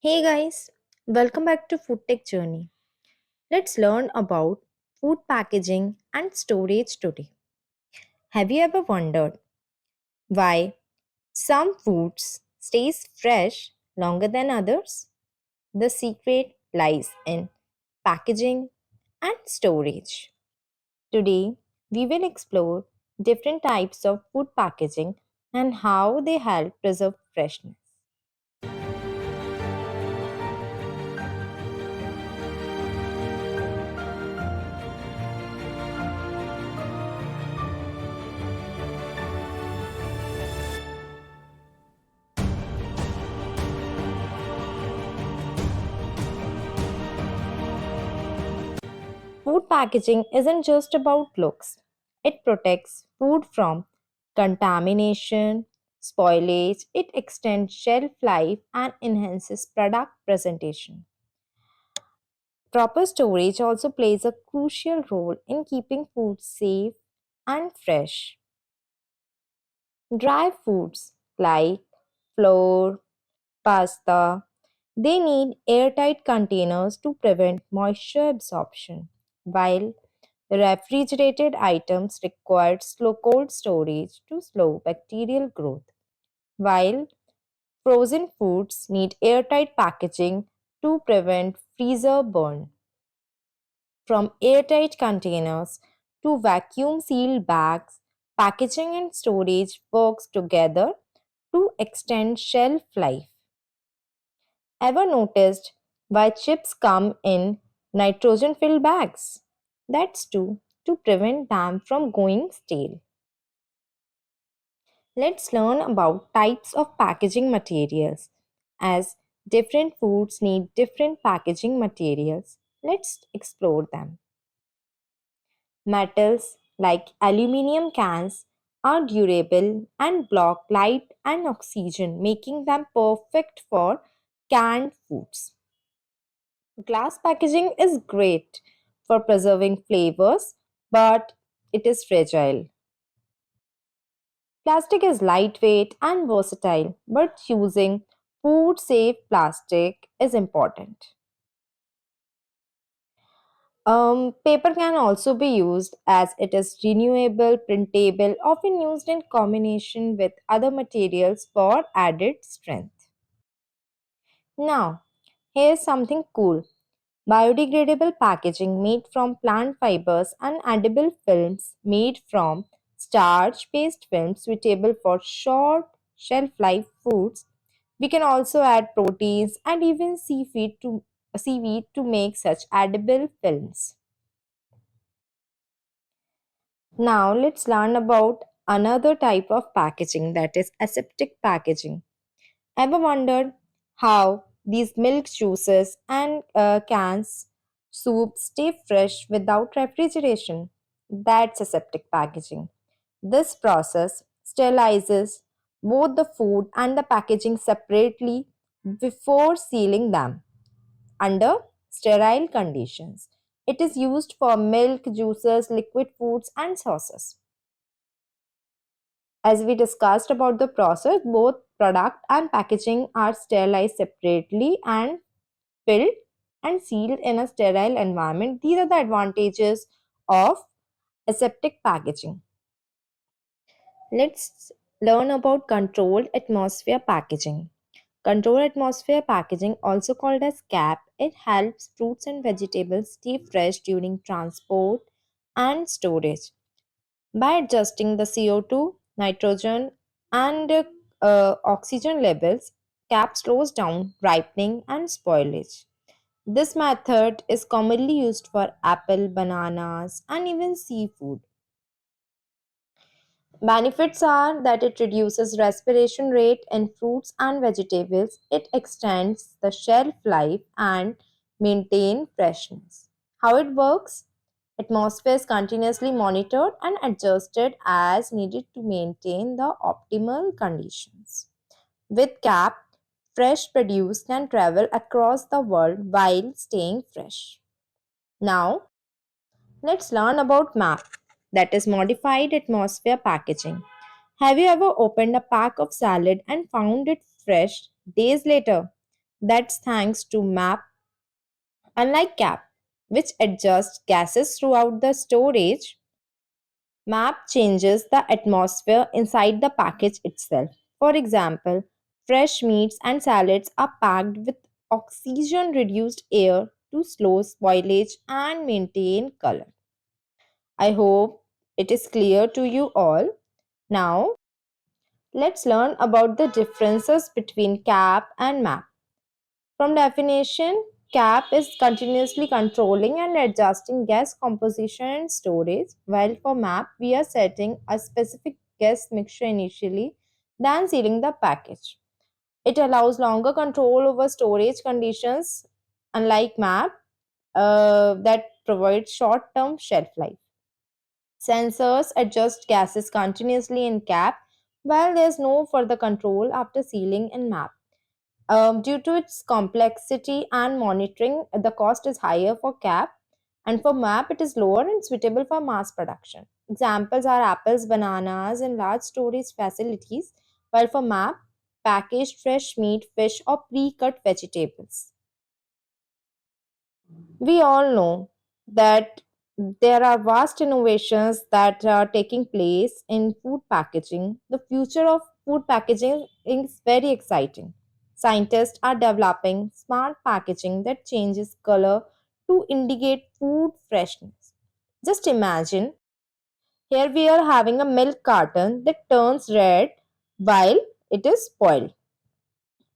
Hey guys, welcome back to FoodTech Journey. Let's learn about food packaging and storage today. Have you ever wondered why some foods stays fresh longer than others? The secret lies in packaging and storage. Today, we will explore different types of food packaging and how they help preserve freshness. Food packaging isn't just about looks, it protects food from contamination, spoilage, it extends shelf life, and enhances product presentation. Proper storage also plays a crucial role in keeping food safe and fresh. Dry foods like flour, pasta, they need airtight containers to prevent moisture absorption, while refrigerated items require slow cold storage to slow bacterial growth, while frozen foods need airtight packaging to prevent freezer burn. From airtight containers to vacuum sealed bags, packaging and storage works together to extend shelf life. Ever noticed why chips come in nitrogen filled bags? That's to prevent them from going stale. Let's learn about types of packaging materials. As different foods need different packaging materials, let's explore them. Metals like aluminium cans are durable and block light and oxygen, making them perfect for canned foods. Glass packaging is great for preserving flavors, but it is fragile. Plastic is lightweight and versatile, but choosing food safe plastic is important. Paper can also be used as it is renewable, printable, often used in combination with other materials for added strength. Now, here's something cool. Biodegradable packaging made from plant fibers and edible films made from starch based films suitable for short shelf life foods. We can also add proteins and even seaweed to make such edible films. Now let's learn about another type of packaging, that is aseptic packaging. Ever wondered how these milk juices and cans, soups stay fresh without refrigeration? That's aseptic packaging. This process sterilizes both the food and the packaging separately before sealing them under sterile conditions. It is used for milk, juices, liquid foods, and sauces. As we discussed about the process, both product and packaging are sterilized separately and filled and sealed in a sterile environment. These are the advantages of aseptic packaging. Let's learn about controlled atmosphere packaging. Controlled atmosphere packaging, also called as CAP, it helps fruits and vegetables stay fresh during transport and storage. By adjusting the CO2, nitrogen, and oxygen levels, CAP slows down ripening and spoilage. This method is commonly used for apple, bananas, and even seafood. Benefits are that it reduces respiration rate in fruits and vegetables, it extends the shelf life and maintain freshness. How it works? Atmosphere is continuously monitored and adjusted as needed to maintain the optimal conditions. With CAP, fresh produce can travel across the world while staying fresh. Now, let's learn about MAP, that is modified atmosphere packaging. Have you ever opened a pack of salad and found it fresh days later? That's thanks to MAP, unlike CAP, which adjusts gases throughout the storage. MAP changes the atmosphere inside the package itself. For example, fresh meats and salads are packed with oxygen reduced air to slow spoilage and maintain color. I hope it is clear to you all. Now, let's learn about the differences between CAP and MAP. From definition, CAP is continuously controlling and adjusting gas composition and storage, while for MAP, we are setting a specific gas mixture initially, then sealing the package. It allows longer control over storage conditions, unlike MAP, that provides short term shelf life. Sensors adjust gases continuously in CAP, while there is no further control after sealing in MAP. Due to its complexity and monitoring, the cost is higher for CAP, and for MAP, it is lower and suitable for mass production. Examples are apples, bananas, and large storage facilities, while for MAP, packaged fresh meat, fish, or pre cut vegetables. We all know that there are vast innovations that are taking place in food packaging. The future of food packaging is very exciting. Scientists are developing smart packaging that changes color to indicate food freshness. Just imagine, here we are having a milk carton that turns red while it is spoiled.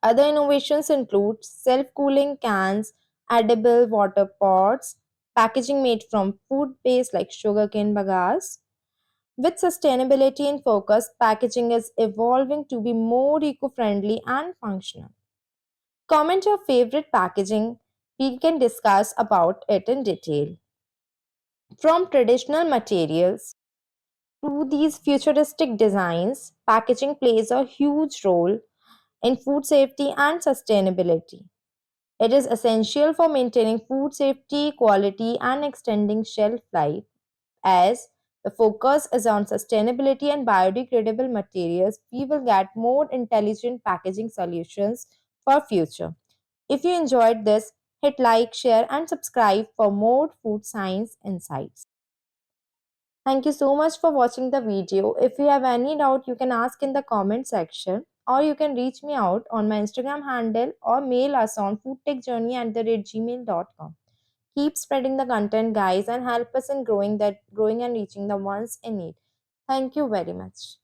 Other innovations include self-cooling cans, edible water pots, packaging made from food base like sugarcane bagasse. With sustainability in focus, packaging is evolving to be more eco-friendly and functional. Comment your favorite packaging. We can discuss about it in detail. From traditional materials to these futuristic designs, packaging plays a huge role in food safety and sustainability. It is essential for maintaining food safety, quality, and extending shelf life. As the focus is on sustainability and biodegradable materials, we will get more intelligent packaging solutions for future. If you enjoyed this, hit like, share, and subscribe for more food science insights. Thank you so much for watching the video. If you have any doubt, you can ask in the comment section, or you can reach me out on my Instagram handle or mail us on foodtechjourney@gmail.com. Keep spreading the content, guys, and help us in growing and reaching the ones in need. Thank you very much.